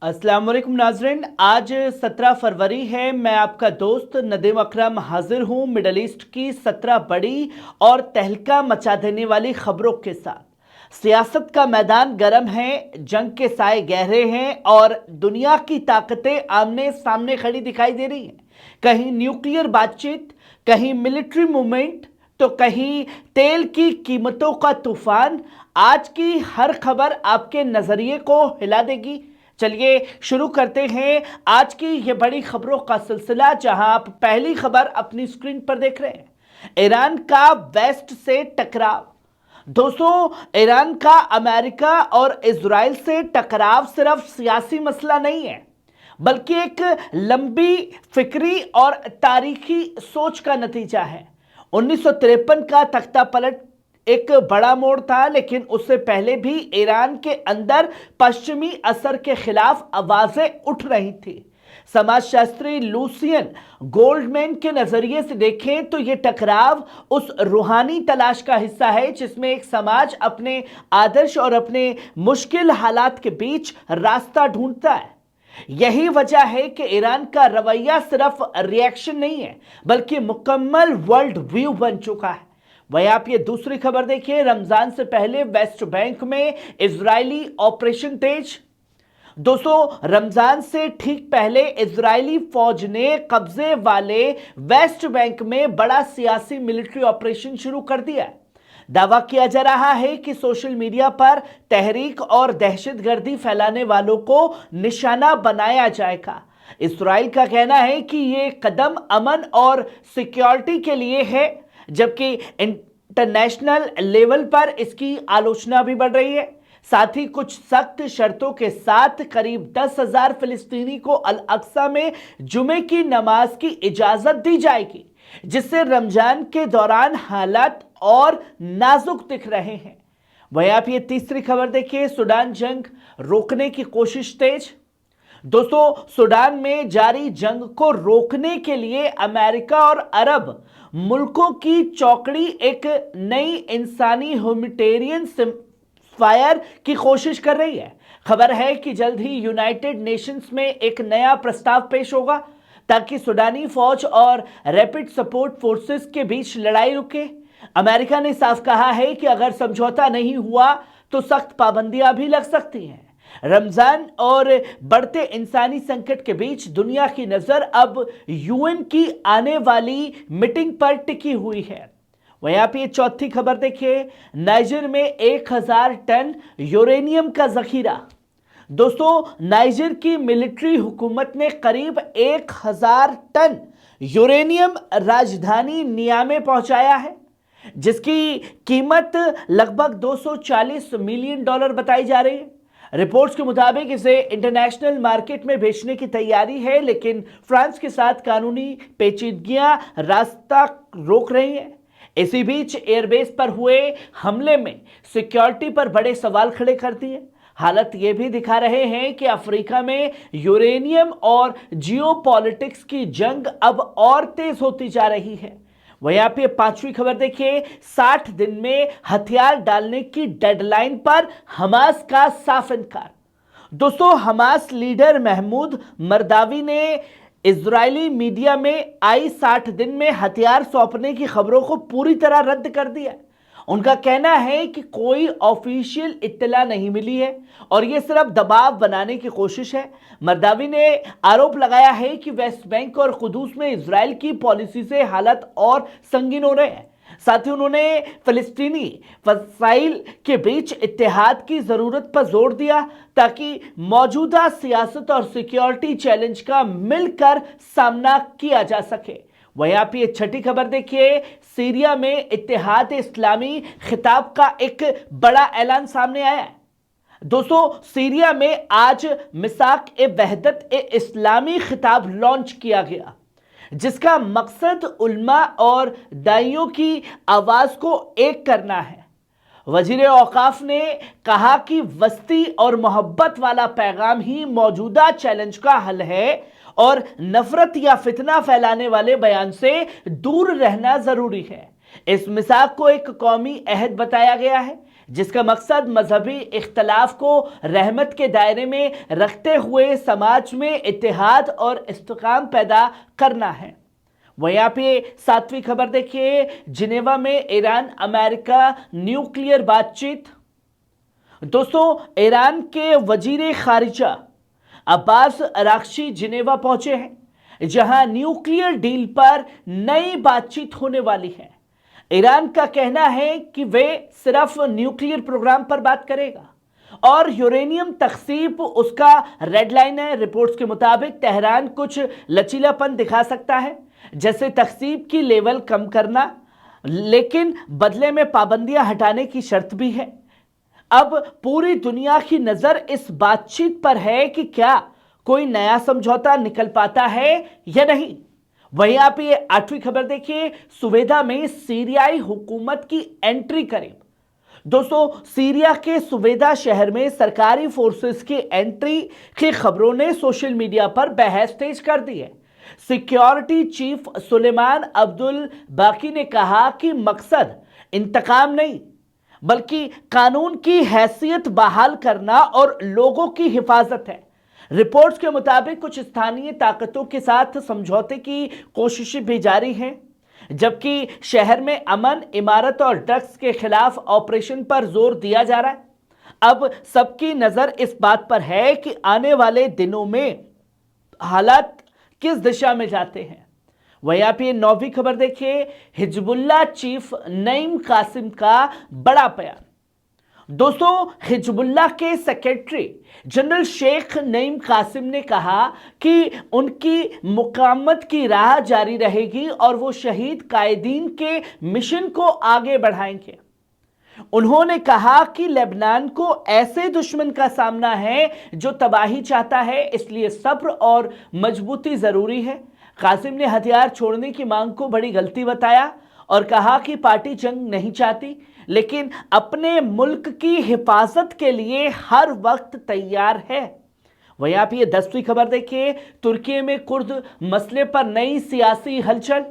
अस्सलाम वालेकुम नाजरीन। आज 17 फरवरी है। मैं आपका दोस्त नदीम अकरम हाजिर हूं मिडल ईस्ट की 17 बड़ी और तहलका मचा देने वाली खबरों के साथ। सियासत का मैदान गर्म है, जंग के साए गहरे हैं और दुनिया की ताकतें आमने सामने खड़ी दिखाई दे रही हैं। कहीं न्यूक्लियर बातचीत, कहीं मिलिट्री मूवमेंट, तो कहीं तेल की कीमतों का तूफान। आज की हर खबर आपके नजरिए को हिला देगी। चलिए शुरू करते हैं आज की ये बड़ी खबरों का सिलसिला, जहां आप पहली खबर अपनी स्क्रीन पर देख रहे हैं। ईरान का वेस्ट से टकराव। दोस्तों, ईरान का अमेरिका और इजराइल से टकराव सिर्फ सियासी मसला नहीं है, बल्कि एक लंबी फिक्री और तारीखी सोच का नतीजा है। 1953 का तख्ता पलट एक बड़ा मोड़ था, लेकिन उससे पहले भी ईरान के अंदर पश्चिमी असर के खिलाफ आवाजें उठ रही थी। समाजशास्त्री लूसियन गोल्डमैन के नजरिए से देखें तो यह टकराव उस रूहानी तलाश का हिस्सा है जिसमें एक समाज अपने आदर्श और अपने मुश्किल हालात के बीच रास्ता ढूंढता है। यही वजह है कि ईरान का रवैया सिर्फ रिएक्शन नहीं है, बल्कि मुकम्मल वर्ल्ड व्यू बन चुका है। वहीं आप ये दूसरी खबर देखिए। रमजान से पहले वेस्ट बैंक में इजरायली ऑपरेशन तेज। दोस्तों, रमजान से ठीक पहले इजरायली फौज ने कब्जे वाले वेस्ट बैंक में बड़ा सियासी मिलिट्री ऑपरेशन शुरू कर दिया है। दावा किया जा रहा है कि सोशल मीडिया पर तहरीक और दहशतगर्दी फैलाने वालों को निशाना बनाया जाएगा। इस्राइल का कहना है कि यह कदम अमन और सिक्योरिटी के लिए है, जबकि इंटरनेशनल लेवल पर इसकी आलोचना भी बढ़ रही है। साथ ही कुछ सख्त शर्तों के साथ करीब 10,000 फिलिस्तीनी को अल अक्सा में जुमे की नमाज की इजाजत दी जाएगी, जिससे रमजान के दौरान हालात और नाजुक दिख रहे हैं। वहीं आप ये तीसरी खबर देखिए। सूडान जंग रोकने की कोशिश तेज। दोस्तों, सूडान में जारी जंग को रोकने के लिए अमेरिका और अरब मुल्कों की चौकड़ी एक नई इंसानी ह्यूमैनिटेरियन फायर की कोशिश कर रही है। खबर है कि जल्द ही यूनाइटेड नेशंस में एक नया प्रस्ताव पेश होगा ताकि सूडानी फौज और रैपिड सपोर्ट फोर्सेस के बीच लड़ाई रुके। अमेरिका ने साफ कहा है कि अगर समझौता नहीं हुआ तो सख्त पाबंदियां भी लग सकती हैं। रमजान और बढ़ते इंसानी संकट के बीच दुनिया की नजर अब यूएन की आने वाली मीटिंग पर टिकी हुई है। वहीं आप ये चौथी खबर देखिए। नाइजर में 1,000 टन यूरेनियम का जखीरा। दोस्तों, नाइजर की मिलिट्री हुकूमत ने करीब 1,000 टन यूरेनियम राजधानी नियामे पहुंचाया है, जिसकी कीमत लगभग $240 मिलियन बताई जा रही है। रिपोर्ट्स के मुताबिक इसे इंटरनेशनल मार्केट में बेचने की तैयारी है, लेकिन फ्रांस के साथ कानूनी पेचीदगियां रास्ता रोक रही हैं। इसी बीच एयरबेस पर हुए हमले में सिक्योरिटी पर बड़े सवाल खड़े कर दिए। हालत यह भी दिखा रहे हैं कि अफ्रीका में यूरेनियम और जियोपॉलिटिक्स की जंग अब और तेज होती जा रही है। वहीं आप ये पांचवी खबर देखिए। 60 दिन में हथियार डालने की डेडलाइन पर हमास का साफ इनकार। दोस्तों, हमास लीडर महमूद मरदावी ने इजरायली मीडिया में आई 60 दिन में हथियार सौंपने की खबरों को पूरी तरह रद्द कर दिया। उनका कहना है कि कोई ऑफिशियल इत्तला नहीं मिली है और यह सिर्फ दबाव बनाने की कोशिश है। मरदावी ने आरोप लगाया है कि वेस्ट बैंक और कुदूस में इजराइल की पॉलिसी से हालात और संगीन हो रहे हैं। साथ ही उन्होंने फिलिस्तीनी फसाइल के बीच इत्तेहाद की जरूरत पर जोर दिया ताकि मौजूदा सियासत और सिक्योरिटी चैलेंज का मिलकर सामना किया जा सके। वहीं आप ये छठी खबर देखिए। सीरिया में इत्तेहाद इस्लामी खिताब का एक बड़ा ऐलान सामने आया है। दोस्तों, सीरिया में आज मिसाक ए वहदत ए इस्लामी खिताब लॉन्च किया गया, जिसका मकसद उल्मा और दाइयों की आवाज को एक करना है। वजीर औकाफ ने कहा कि वस्ती और मोहब्बत वाला पैगाम ही मौजूदा चैलेंज का हल है और नफरत या फितना फैलाने वाले बयान से दूर रहना जरूरी है। इस मिसाक को एक कौमी अहद बताया गया है, जिसका मकसद मजहबी इख्तलाफ को रहमत के दायरे में रखते हुए समाज में इत्तेहाद और इस्तेकाम पैदा करना है। वहीं यहाँ पे 7वीं खबर देखिए, जिनेवा में ईरान अमेरिका न्यूक्लियर बातचीत। दोस्तों, ईरान के वजीर खारिजा अब्बास अरागची जिनेवा पहुंचे हैं, जहां न्यूक्लियर डील पर नई बातचीत होने वाली है। ईरान का कहना है कि वे सिर्फ न्यूक्लियर प्रोग्राम पर बात करेगा और यूरेनियम तख्सीब उसका रेड लाइन है। रिपोर्ट्स के मुताबिक तेहरान कुछ लचीलापन दिखा सकता है, जैसे तख्सीब की लेवल कम करना, लेकिन बदले में पाबंदियां हटाने की शर्त भी है। अब पूरी दुनिया की नजर इस बातचीत पर है कि क्या कोई नया समझौता निकल पाता है या नहीं। वहीं आप ये 8वीं खबर देखिए, सुवेदा में सीरियाई हुकूमत की एंट्री करीब। दोस्तों, सीरिया के सुवेदा शहर में सरकारी फोर्सेस की एंट्री की खबरों ने सोशल मीडिया पर बहस तेज कर दी है। सिक्योरिटी चीफ सुलेमान अब्दुल बाकी ने कहा कि मकसद इंतकाम नहीं, बल्कि कानून की हैसियत बहाल करना और लोगों की हिफाजत है। रिपोर्ट्स के मुताबिक कुछ स्थानीय ताकतों के साथ समझौते की कोशिशें भी जारी हैं, जबकि शहर में अमन, इमारत और ड्रग्स के खिलाफ ऑपरेशन पर जोर दिया जा रहा है। अब सबकी नजर इस बात पर है कि आने वाले दिनों में हालात किस दिशा में जाते हैं। वहीं आप ये 9वीं खबर देखिए, हिजबुल्लाह चीफ नईम कासिम का बड़ा बयान। दोस्तों, हिजबुल्लाह के सेक्रेटरी जनरल शेख नईम कासिम ने कहा कि उनकी मुकामत की राह जारी रहेगी और वो शहीद कायदीन के मिशन को आगे बढ़ाएंगे। उन्होंने कहा कि लेबनान को ऐसे दुश्मन का सामना है जो तबाही चाहता है, इसलिए सब्र और मजबूती जरूरी है। कासिम ने हथियार छोड़ने की मांग को बड़ी गलती बताया और कहा कि पार्टी जंग नहीं चाहती, लेकिन अपने मुल्क की हिफाजत के लिए हर वक्त तैयार है। वहीं आप ये 10वीं खबर देखिए, तुर्की में कुर्द मसले पर नई सियासी हलचल।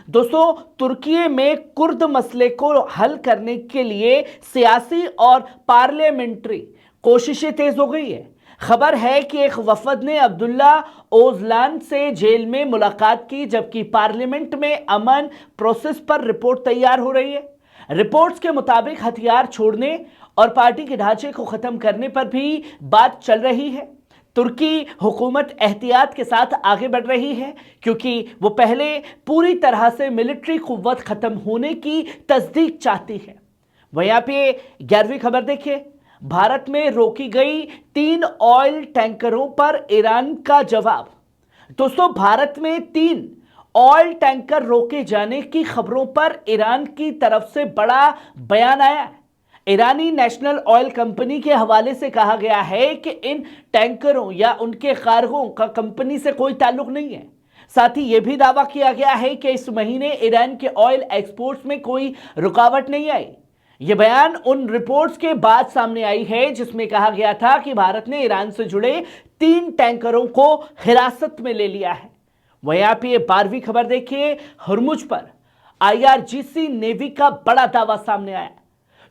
दोस्तों, तुर्की में कुर्द मसले को हल करने के लिए सियासी और पार्लियामेंट्री कोशिशें तेज हो गई है। खबर है कि एक वफद ने अब्दुल्ला ओजलान से जेल में मुलाकात की, जबकि पार्लियामेंट में अमन प्रोसेस पर रिपोर्ट तैयार हो रही है। रिपोर्ट्स के मुताबिक हथियार छोड़ने और पार्टी के ढांचे को खत्म करने पर भी बात चल रही है। तुर्की हुकूमत एहतियात के साथ आगे बढ़ रही है, क्योंकि वो पहले पूरी तरह से मिलिट्री कुव्वत खत्म होने की तस्दीक चाहती है। वहीं आप ये 11वीं खबर देखिए, भारत में रोकी गई 3 ऑयल टैंकरों पर ईरान का जवाब। दोस्तों, भारत में 3 ऑयल टैंकर रोके जाने की खबरों पर ईरान की तरफ से बड़ा बयान आया है। ईरानी नेशनल ऑयल कंपनी के हवाले से कहा गया है कि इन टैंकरों या उनके कार्गों का कंपनी से कोई ताल्लुक नहीं है। साथ ही यह भी दावा किया गया है कि इस महीने ईरान के ऑयल एक्सपोर्ट्स में कोई रुकावट नहीं आई। यह बयान उन रिपोर्ट्स के बाद सामने आई है जिसमें कहा गया था कि भारत ने ईरान से जुड़े 3 टैंकरों को हिरासत में ले लिया है। वहीं आप ये 12वीं खबर देखिए, हुर्मुज पर IRGC नेवी का बड़ा दावा सामने आया।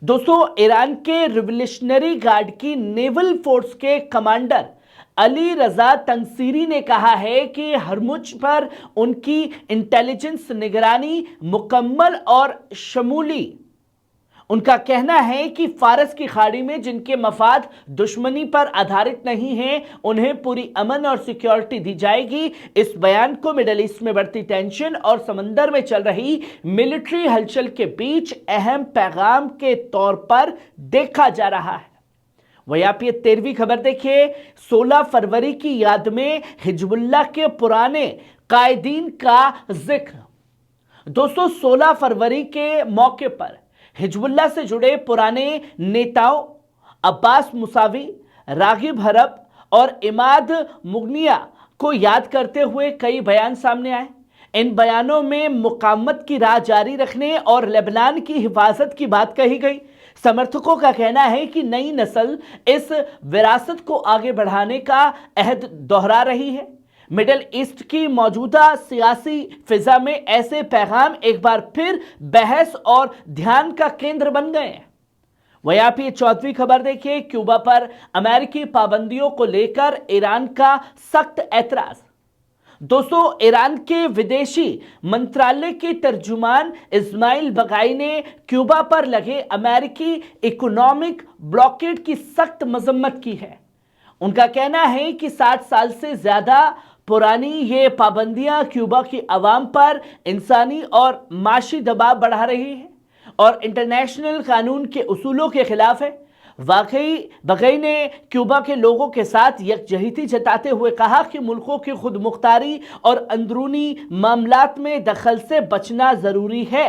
दोस्तों, ईरान के रिवोल्यूशनरी गार्ड की नेवल फोर्स के कमांडर अली रजा तंसीरी ने कहा है कि हुर्मुज पर उनकी इंटेलिजेंस निगरानी मुकम्मल और शमूली। उनका कहना है कि फारस की खाड़ी में जिनके मफाद दुश्मनी पर आधारित नहीं हैं, उन्हें पूरी अमन और सिक्योरिटी दी जाएगी। इस बयान को मिडल ईस्ट में बढ़ती टेंशन और समंदर में चल रही मिलिट्री हलचल के बीच अहम पैगाम के तौर पर देखा जा रहा है। वही आप ये 13वीं खबर देखिए, 16 फरवरी की याद में हिजबुल्लाह के पुराने कायदीन का जिक्र। दोस्तों, 16 फरवरी के मौके पर हिजबुल्लाह से जुड़े पुराने नेताओं अब्बास मुसावी, रागिब हरब और इमाद मुगनिया को याद करते हुए कई बयान सामने आए। इन बयानों में मुकामत की राह जारी रखने और लेबनान की हिफाजत की बात कही गई। समर्थकों का कहना है कि नई नस्ल इस विरासत को आगे बढ़ाने का अहद दोहरा रही है। मिडल ईस्ट की मौजूदा सियासी फिजा में ऐसे पैगाम एक बार फिर बहस और ध्यान का केंद्र बन गए हैं। वहीं आप ये 14वीं खबर देखिए, क्यूबा पर अमेरिकी पाबंदियों को लेकर ईरान का सख्त ऐतराज। दोस्तों, ईरान के विदेशी मंत्रालय के तर्जुमान इस्माइल बगाई ने क्यूबा पर लगे अमेरिकी इकोनॉमिक ब्लॉकेड की सख्त मजम्मत की है। उनका कहना है कि 60 साल से ज्यादा पुरानी ये पाबंदियां क्यूबा की आवाम पर इंसानी और माशी दबाव बढ़ा रही है और इंटरनेशनल कानून के उसूलों के खिलाफ है। वाकई बगई ने क्यूबा के लोगों के साथ यकजहती जताते हुए कहा कि मुल्कों की खुद मुख्तारी और अंदरूनी मामलात में दखल से बचना जरूरी है।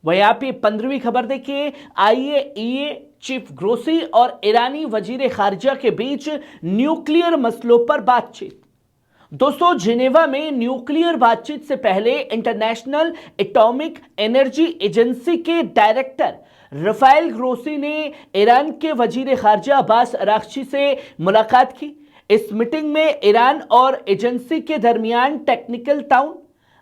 वहीं आप ये 15वीं खबर देखिए, IAEA चीफ ग्रोसी और ईरानी वजीर खारजा के बीच न्यूक्लियर मसलों पर बातचीत। दोस्तों, जिनेवा में न्यूक्लियर बातचीत से पहले इंटरनेशनल एटॉमिक एनर्जी एजेंसी के डायरेक्टर रफाएल ग्रोसी ने ईरान के वजीर खारजा अब्बास अरागची से मुलाकात की। इस मीटिंग में ईरान और एजेंसी के दरमियान टेक्निकल ताउन,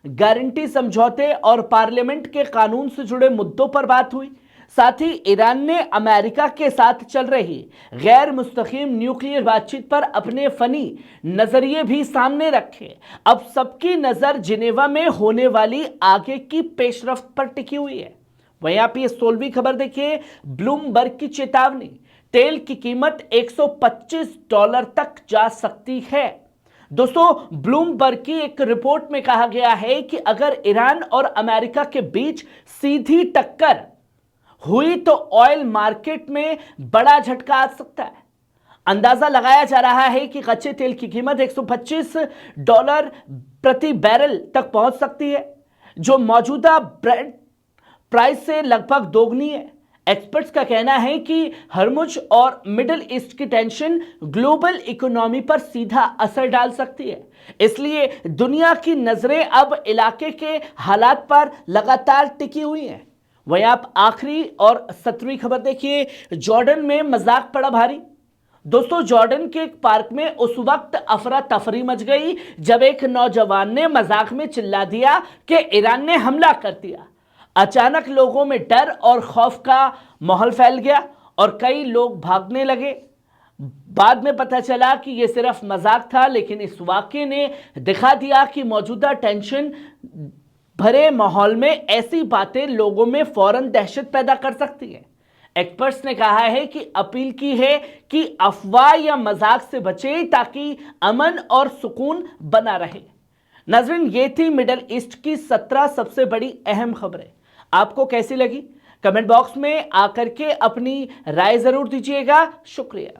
गारंटी समझौते और पार्लियामेंट के कानून से जुड़े मुद्दों पर बात हुई। साथ ही ईरान ने अमेरिका के साथ चल रही गैर मुस्तकीम न्यूक्लियर बातचीत पर अपने फनी नजरिए भी सामने रखे। अब सबकी नजर जिनेवा में होने वाली आगे की पेशरफ्त पर टिकी हुई है। वहीं आप ये 16वीं खबर देखिए, ब्लूमबर्ग की चेतावनी, तेल की कीमत $125 तक जा सकती है। दोस्तों, ब्लूमबर्ग की एक रिपोर्ट में कहा गया है कि अगर ईरान और अमेरिका के बीच सीधी टक्कर हुई तो ऑयल मार्केट में बड़ा झटका आ सकता है। अंदाजा लगाया जा रहा है कि कच्चे तेल की कीमत $125 प्रति बैरल तक पहुंच सकती है, जो मौजूदा ब्रेंट प्राइस से लगभग दोगुनी है। एक्सपर्ट्स का कहना है कि हरमुज और मिडिल ईस्ट की टेंशन ग्लोबल इकोनॉमी पर सीधा असर डाल सकती है। इसलिए दुनिया की नजरें अब इलाके के हालात पर लगातार टिकी हुई हैं। वहीं आप आखिरी और 17वीं खबर देखिए, जॉर्डन में मजाक पड़ा भारी। दोस्तों, जॉर्डन के एक पार्क में उस वक्त अफरा तफरी मच गई जब एक नौजवान ने मजाक में चिल्ला दिया कि ईरान ने हमला कर दिया। अचानक लोगों में डर और खौफ का माहौल फैल गया और कई लोग भागने लगे। बाद में पता चला कि यह सिर्फ मजाक था, लेकिन इस वाकये ने दिखा दिया कि मौजूदा टेंशन भरे माहौल में ऐसी बातें लोगों में फौरन दहशत पैदा कर सकती है। एक्सपर्ट्स ने कहा है कि अपील की है कि अफवाह या मजाक से बचें ताकि अमन और सुकून बना रहे। नाज़रीन, ये थी मिडल ईस्ट की 17 सबसे बड़ी अहम खबरें। आपको कैसी लगी? कमेंट बॉक्स में आकर के अपनी राय जरूर दीजिएगा। शुक्रिया।